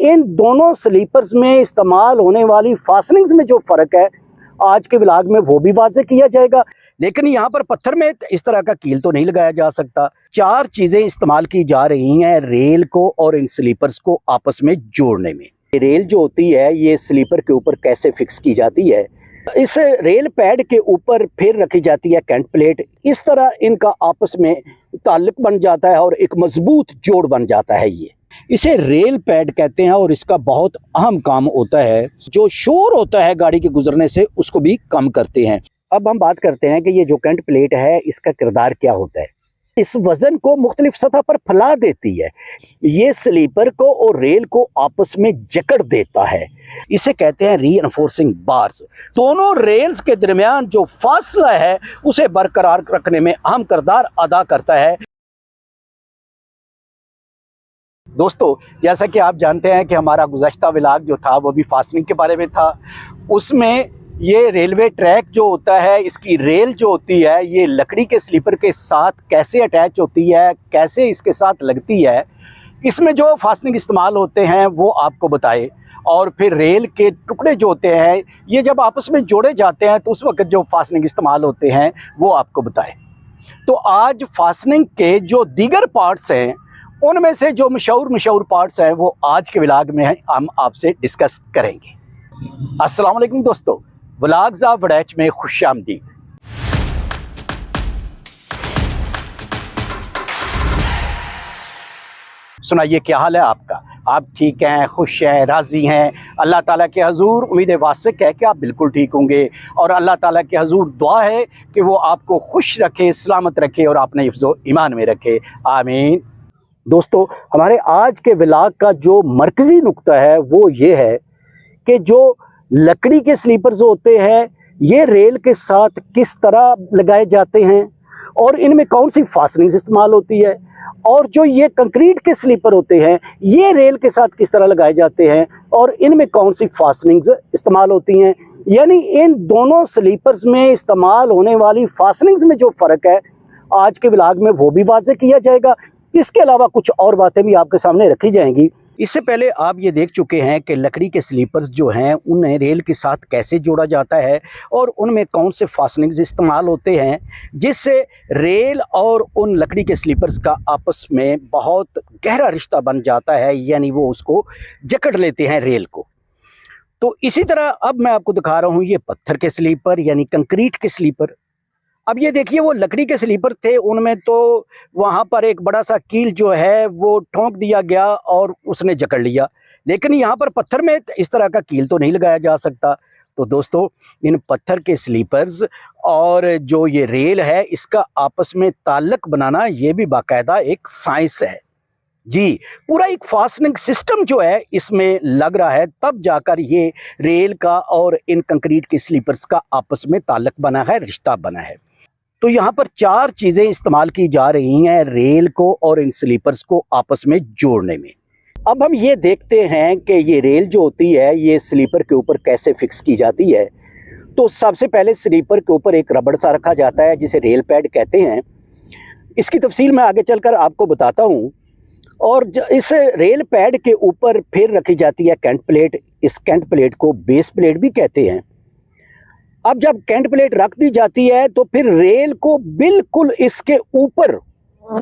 इन दोनों स्लीपर्स में इस्तेमाल होने वाली फास्टनिंग्स में जो फ़र्क है आज के व्लॉग में वो भी वाज़ेह किया जाएगा। लेकिन यहाँ पर पत्थर में इस तरह का कील तो नहीं लगाया जा सकता। 4 चीज़ें इस्तेमाल की जा रही हैं रेल को और इन स्लीपर्स को आपस में जोड़ने में। रेल जो होती है ये स्लीपर के ऊपर कैसे फिक्स की जाती है, इस रेल पैड के ऊपर फिर रखी जाती है कैंट प्लेट। इस तरह इनका आपस में ताल्लुक बन जाता है और एक मजबूत जोड़ बन जाता है। ये इसे रेल पैड कहते हैं और इसका बहुत अहम काम होता है। जो शोर होता है गाड़ी के गुजरने से उसको भी कम करते हैं। अब हम बात करते हैं कि ये जो कैंट प्लेट है इसका किरदार क्या होता है। इस वजन को मुख्तलिफ सतह पर फैला देती है। ये स्लीपर को और रेल को आपस में जकड़ देता है। इसे कहते हैं रीइंफोर्सिंग बार्स। दोनों रेल्स के दरमियान जो फासला है उसे बरकरार रखने में अहम किरदार अदा करता है। दोस्तों, जैसा कि आप जानते हैं कि हमारा गुज़श्ता व्लॉग जो था वो भी फास्टनिंग के बारे में था। उसमें ये रेलवे ट्रैक जो होता है, इसकी रेल जो होती है ये लकड़ी के स्लीपर के साथ कैसे अटैच होती है, कैसे इसके साथ लगती है, इसमें जो फास्टनिंग इस्तेमाल होते हैं वो आपको बताए। और फिर रेल के टुकड़े जो होते हैं ये जब आपस में जोड़े जाते हैं तो उस वक्त जो फास्टनिंग इस्तेमाल होते हैं वो आपको बताए। तो आज फास्टनिंग के जो दीगर पार्ट्स हैं उनमें से जो मशहूर पार्ट्स हैं वो आज के व्लॉग में हम आपसे डिस्कस करेंगे। अस्सलाम वालेकुम दोस्तों, व्लॉग्स ऑफ वड़ैच में खुशामदीद। सुनाइए, क्या हाल है आपका? आप ठीक हैं, खुश हैं, राज़ी हैं? अल्लाह ताला के हजूर उम्मीद वासिक है कि आप बिल्कुल ठीक होंगे और अल्लाह ताला के हजूर दुआ है कि वो आपको खुश रखे, सलामत रखे और अपने हिफ्ज़ो ईमान में रखे। आमीन। दोस्तों, हमारे आज के व्लॉग का जो मरकज़ी नुक्ता है वो ये है कि जो लकड़ी के स्लीपर्स होते हैं ये रेल के साथ किस तरह लगाए जाते हैं और इनमें कौन सी फास्टनिंग्स इस्तेमाल होती है, और जो ये कंक्रीट के स्लीपर होते हैं ये रेल के साथ किस तरह लगाए जाते हैं और इनमें कौन सी फास्टनिंग्स इस्तेमाल होती हैं। यानी इन दोनों स्लीपर्स में इस्तेमाल होने वाली फास्टनिंग्स में जो फ़र्क है आज के व्लॉग में वो भी वाज़ेह किया जाएगा। इसके अलावा कुछ और बातें भी आपके सामने रखी जाएंगी। इससे पहले आप ये देख चुके हैं कि लकड़ी के स्लीपर्स जो हैं उन्हें रेल के साथ कैसे जोड़ा जाता है और उनमें कौन से फास्टनिंग्स इस्तेमाल होते हैं जिससे रेल और उन लकड़ी के स्लीपर्स का आपस में बहुत गहरा रिश्ता बन जाता है, यानी वो उसको जकड़ लेते हैं रेल को। तो इसी तरह अब मैं आपको दिखा रहा हूँ ये पत्थर के स्लीपर यानी कंक्रीट के स्लीपर। अब ये देखिए, वो लकड़ी के स्लीपर थे, उनमें तो वहाँ पर एक बड़ा सा कील जो है वो ठोंक दिया गया और उसने जकड़ लिया। लेकिन यहाँ पर पत्थर में इस तरह का कील तो नहीं लगाया जा सकता। तो दोस्तों, इन पत्थर के स्लीपर्स और जो ये रेल है इसका आपस में ताल्लुक बनाना ये भी बाकायदा एक साइंस है जी। पूरा एक फास्टनिंग सिस्टम जो है इसमें लग रहा है, तब जाकर ये रेल का और इन कंक्रीट के स्लीपर्स का आपस में ताल्लुक बना है, रिश्ता बना है। तो यहाँ पर 4 चीज़ें इस्तेमाल की जा रही हैं रेल को और इन स्लीपर्स को आपस में जोड़ने में। अब हम ये देखते हैं कि ये रेल जो होती है ये स्लीपर के ऊपर कैसे फिक्स की जाती है। तो सबसे पहले स्लीपर के ऊपर एक रबड़ सा रखा जाता है जिसे रेल पैड कहते हैं। इसकी तफसील मैं आगे चलकर आपको बताता हूँ। और इस रेल पैड के ऊपर फिर रखी जाती है कैंट प्लेट। इस कैंट प्लेट को बेस प्लेट भी कहते हैं। अब जब कैंट प्लेट रख दी जाती है तो फिर रेल को बिल्कुल इसके ऊपर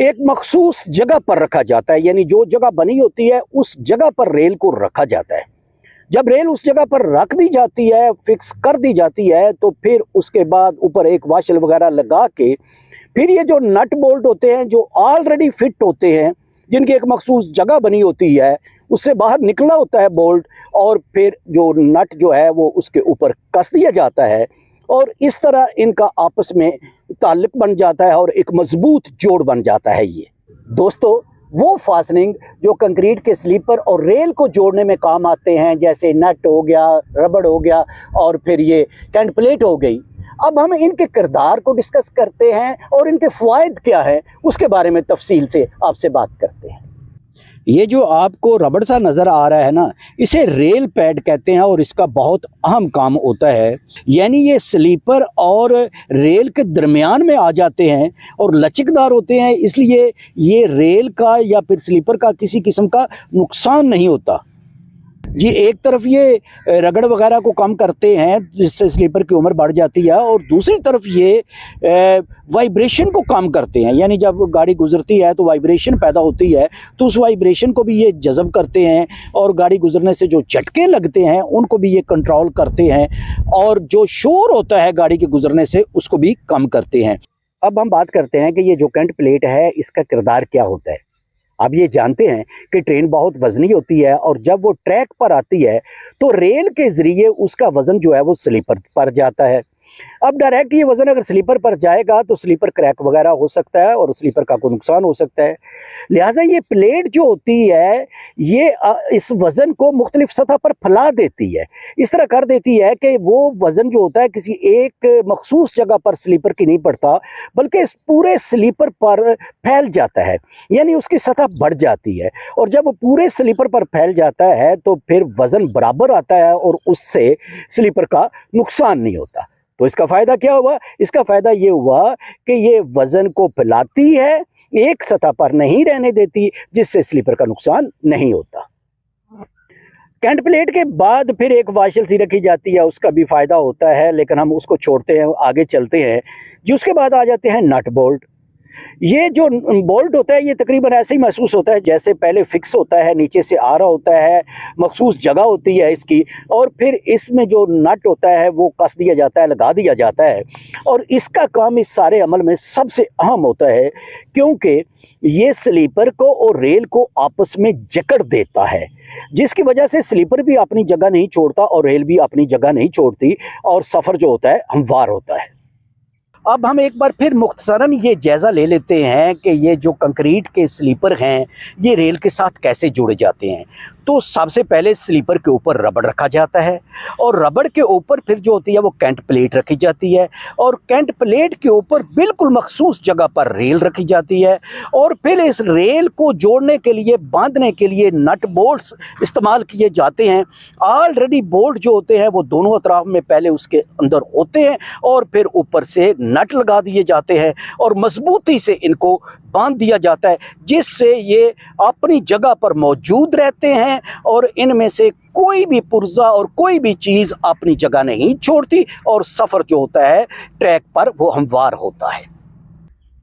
एक मखसूस जगह पर रखा जाता है, यानी जो जगह बनी होती है उस जगह पर रेल को रखा जाता है। जब रेल उस जगह पर रख दी जाती है, फिक्स कर दी जाती है, तो फिर उसके बाद ऊपर एक वाशल वगैरह लगा के फिर ये जो नट बोल्ट होते हैं जो ऑलरेडी फिट होते हैं, जिनकी एक मखसूस जगह बनी होती है, उससे बाहर निकला होता है बोल्ट और फिर जो नट जो है वो उसके ऊपर कस दिया जाता है और इस तरह इनका आपस में ताल्लुक बन जाता है और एक मजबूत जोड़ बन जाता है। ये दोस्तों वो फास्टनिंग जो कंक्रीट के स्लीपर और रेल को जोड़ने में काम आते हैं, जैसे नट हो गया, रबड़ हो गया और फिर ये कैंट प्लेट हो गई। अब हम इनके किरदार को डिस्कस करते हैं और इनके फ़वाइद क्या हैं उसके बारे में तफसील से आपसे बात करते हैं। ये जो आपको रबड़ सा नज़र आ रहा है ना, इसे रेल पैड कहते हैं और इसका बहुत अहम काम होता है। यानी ये स्लीपर और रेल के दरमियान में आ जाते हैं और लचकदार होते हैं, इसलिए ये रेल का या फिर स्लीपर का किसी किस्म का नुकसान नहीं होता। जी, एक तरफ ये रगड़ वगैरह को कम करते हैं जिससे स्लीपर की उम्र बढ़ जाती है, और दूसरी तरफ ये वाइब्रेशन को कम करते हैं। यानी जब गाड़ी गुजरती है तो वाइब्रेशन पैदा होती है, तो उस वाइब्रेशन को भी ये जज़ब करते हैं, और गाड़ी गुजरने से जो झटके लगते हैं उनको भी ये कंट्रोल करते हैं, और जो शोर होता है गाड़ी के गुजरने से उसको भी कम करते हैं। अब हम बात करते हैं कि ये जो कैंट प्लेट है इसका किरदार क्या होता है। आप ये जानते हैं कि ट्रेन बहुत वज़नी होती है, और जब वो ट्रैक पर आती है तो रेल के ज़रिए उसका वज़न जो है वो स्लीपर पर जाता है। अब डायरेक्ट ये वज़न अगर स्लीपर पर जाएगा तो स्लीपर क्रैक वगैरह हो सकता है और स्लीपर का कोई नुकसान हो सकता है। लिहाजा ये प्लेट जो होती है ये इस वज़न को मुख्तलिफ सतह पर फैला देती है। इस तरह कर देती है कि वो वज़न जो होता है किसी एक मखसूस जगह पर स्लीपर की नहीं पड़ता, बल्कि इस पूरे स्लीपर पर फैल जाता है, यानी उसकी सतह बढ़ जाती है। और जब वो पूरे स्लीपर पर फैल जाता है तो फिर वज़न बराबर आता है और उससे स्लीपर का नुकसान नहीं होता। तो इसका फ़ायदा क्या हुआ? इसका फ़ायदा ये हुआ कि ये वज़न को फैलाती है, एक सतह पर नहीं रहने देती, जिससे स्लीपर का नुकसान नहीं होता। कैंट प्लेट के बाद फिर एक वाशल सी रखी जाती है, उसका भी फ़ायदा होता है, लेकिन हम उसको छोड़ते हैं, आगे चलते हैं। जी, उसके बाद आ जाते हैं नट बोल्ट। ये जो बोल्ट होता है ये तकरीबन ऐसे ही महसूस होता है जैसे पहले फिक्स होता है, नीचे से आ रहा होता है, मखसूस जगह होती है इसकी, और फिर इसमें जो नट होता है वो कस दिया जाता है, लगा दिया जाता है। और इसका काम इस सारे अमल में सबसे अहम होता है, क्योंकि ये स्लीपर को और रेल को आपस में जकड़ देता है, जिसकी वजह से स्लीपर भी अपनी जगह नहीं छोड़ता और रेल भी अपनी जगह नहीं छोड़ती, और सफ़र जो होता है हमवार होता है। अब हम एक बार फिर मुख्तसरन ये जायज़ा ले लेते हैं कि ये जो कंक्रीट के स्लीपर हैं ये रेल के साथ कैसे जुड़े जाते हैं। तो सबसे पहले स्लीपर के ऊपर रबड़ रखा जाता है, और रबड़ के ऊपर फिर जो होती है वो कैंट प्लेट रखी जाती है, और कैंट प्लेट के ऊपर बिल्कुल मखसूस जगह पर रेल रखी जाती है, और फिर इस रेल को जोड़ने के लिए, बांधने के लिए नट बोल्ट्स इस्तेमाल किए जाते हैं। ऑलरेडी बोल्ट जो होते हैं वो दोनों अतराफ में पहले उसके अंदर होते हैं, और फिर ऊपर से नट लगा दिए जाते हैं और मजबूती से इनको बांध दिया जाता है, जिससे ये अपनी जगह पर मौजूद रहते हैं, और इनमें से कोई भी पुर्जा और कोई भी चीज़ अपनी जगह नहीं छोड़ती, और सफ़र जो होता है ट्रैक पर वो हमवार होता है।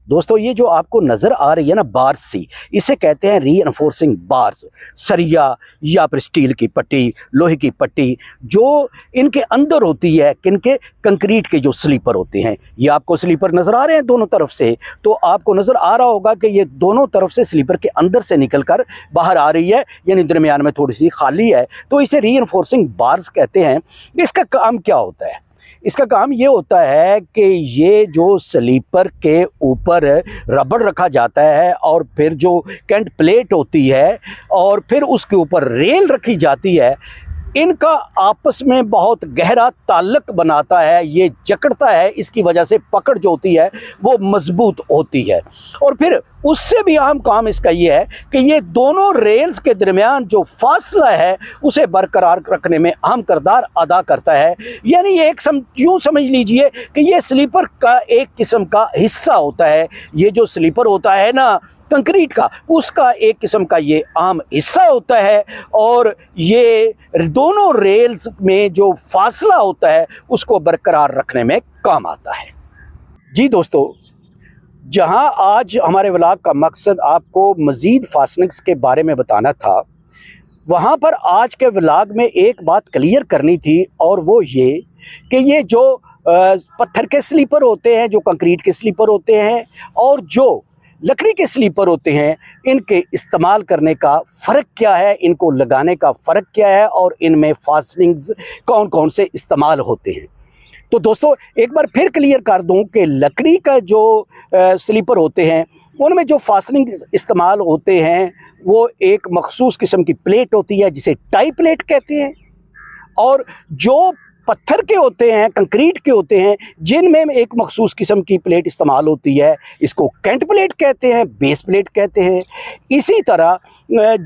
दोस्तों, ये जो आपको नज़र आ रही है ना बार्स सी, इसे कहते हैं रीइंफोर्सिंग बार्स। सरिया या फिर स्टील की पट्टी, लोहे की पट्टी जो इनके अंदर होती है, किनके, कंक्रीट के जो स्लीपर होते हैं। ये आपको स्लीपर नज़र आ रहे हैं दोनों तरफ से, तो आपको नज़र आ रहा होगा कि ये दोनों तरफ से स्लीपर के अंदर से निकलकर बाहर आ रही है, यानी दरमियान में थोड़ी सी खाली है, तो इसे रीइंफोर्सिंग बार्स कहते हैं। इसका काम क्या होता है? इसका काम ये होता है कि ये जो स्लीपर के ऊपर रबड़ रखा जाता है, और फिर जो कैंट प्लेट होती है, और फिर उसके ऊपर रेल रखी जाती है, इनका आपस में बहुत गहरा ताल्लुक बनाता है, ये जकड़ता है, इसकी वजह से पकड़ जो होती है वो मजबूत होती है। और फिर उससे भी अहम काम इसका ये है कि ये दोनों रेल्स के दरमियान जो फासला है उसे बरकरार रखने में अहम किरदार अदा करता है। यानी ये यूँ समझ लीजिए कि ये स्लीपर का एक किस्म का हिस्सा होता है। ये जो स्लीपर होता है ना कंक्रीट का, उसका एक किस्म का ये आम हिस्सा होता है, और ये दोनों रेल्स में जो फासला होता है उसको बरकरार रखने में काम आता है। जी दोस्तों, जहां आज हमारे व्लॉग का मकसद आपको मज़ीद फास्टनिंग्स के बारे में बताना था, वहां पर आज के व्लॉग में एक बात क्लियर करनी थी, और वो ये कि ये जो पत्थर के स्लीपर होते हैं, जो कंक्रीट के स्लीपर होते हैं, और जो लकड़ी के स्लीपर होते हैं, इनके इस्तेमाल करने का फ़र्क क्या है, इनको लगाने का फ़र्क क्या है, और इनमें फास्टनिंग्स कौन कौन से इस्तेमाल होते हैं। तो दोस्तों, एक बार फिर क्लियर कर दूं कि लकड़ी का जो स्लीपर होते हैं उनमें जो फास्टनिंग इस्तेमाल होते हैं वो एक मखसूस किस्म की प्लेट होती है जिसे टाई प्लेट कहते हैं, और जो पत्थर के होते हैं, कंक्रीट के होते हैं, जिनमें एक मखसूस किस्म की प्लेट इस्तेमाल होती है, इसको कैंट प्लेट कहते हैं, बेस प्लेट कहते हैं। इसी तरह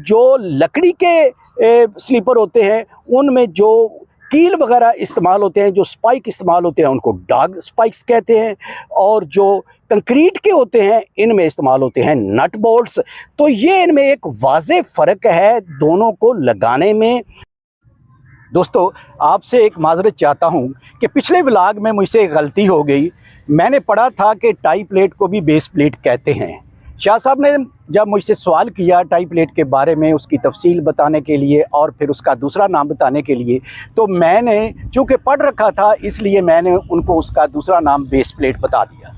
जो लकड़ी के स्लीपर होते हैं उनमें जो कील वगैरह इस्तेमाल होते हैं, जो स्पाइक इस्तेमाल होते हैं, उनको डॉग स्पाइक्स कहते हैं, और जो कंक्रीट के होते हैं इनमें इस्तेमाल होते हैं नट बोल्ट्स। तो ये इनमें एक वाज़ेह फ़र्क है दोनों को लगाने में। दोस्तों, आपसे एक माजरत चाहता हूँ कि पिछले व्लॉग में मुझसे एक गलती हो गई। मैंने पढ़ा था कि टाई प्लेट को भी बेस प्लेट कहते हैं। शाह साहब ने जब मुझसे सवाल किया टाई प्लेट के बारे में, उसकी तफसील बताने के लिए और फिर उसका दूसरा नाम बताने के लिए, तो मैंने चूँकि पढ़ रखा था इसलिए मैंने उनको उसका दूसरा नाम बेस प्लेट बता दिया।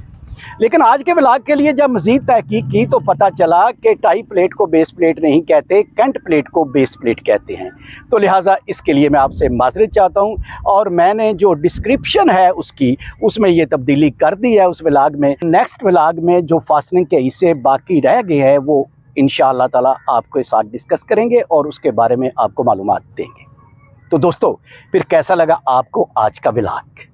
लेकिन आज के व्लॉग के लिए जब मज़ीद तहकीक की तो पता चला कि टाई प्लेट को बेस प्लेट नहीं कहते, कैंट प्लेट को बेस प्लेट कहते हैं। तो लिहाजा इसके लिए मैं आपसे माजरत चाहता हूं और मैंने जो डिस्क्रिप्शन है उसमें ये तब्दीली कर दी है उस व्लॉग में। नेक्स्ट व्लॉग में जो फास्टनिंग के हिस्से बाकी रह गए हैं वो इंशाअल्लाह ताला आपके साथ डिस्कस करेंगे और उसके बारे में आपको मालूमात देंगे। तो दोस्तों, फिर कैसा लगा आपको आज का व्लॉग?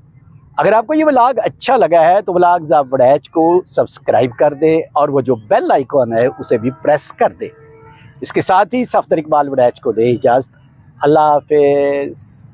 अगर आपको ये व्लॉग अच्छा लगा है तो व्लॉग्स आप वड़ैच को सब्सक्राइब कर दे और वो जो बेल आइकॉन है उसे भी प्रेस कर दे। इसके साथ ही सफदर इकबाल वड़ैच को दे इजाज़त। अल्लाह हाफिज़।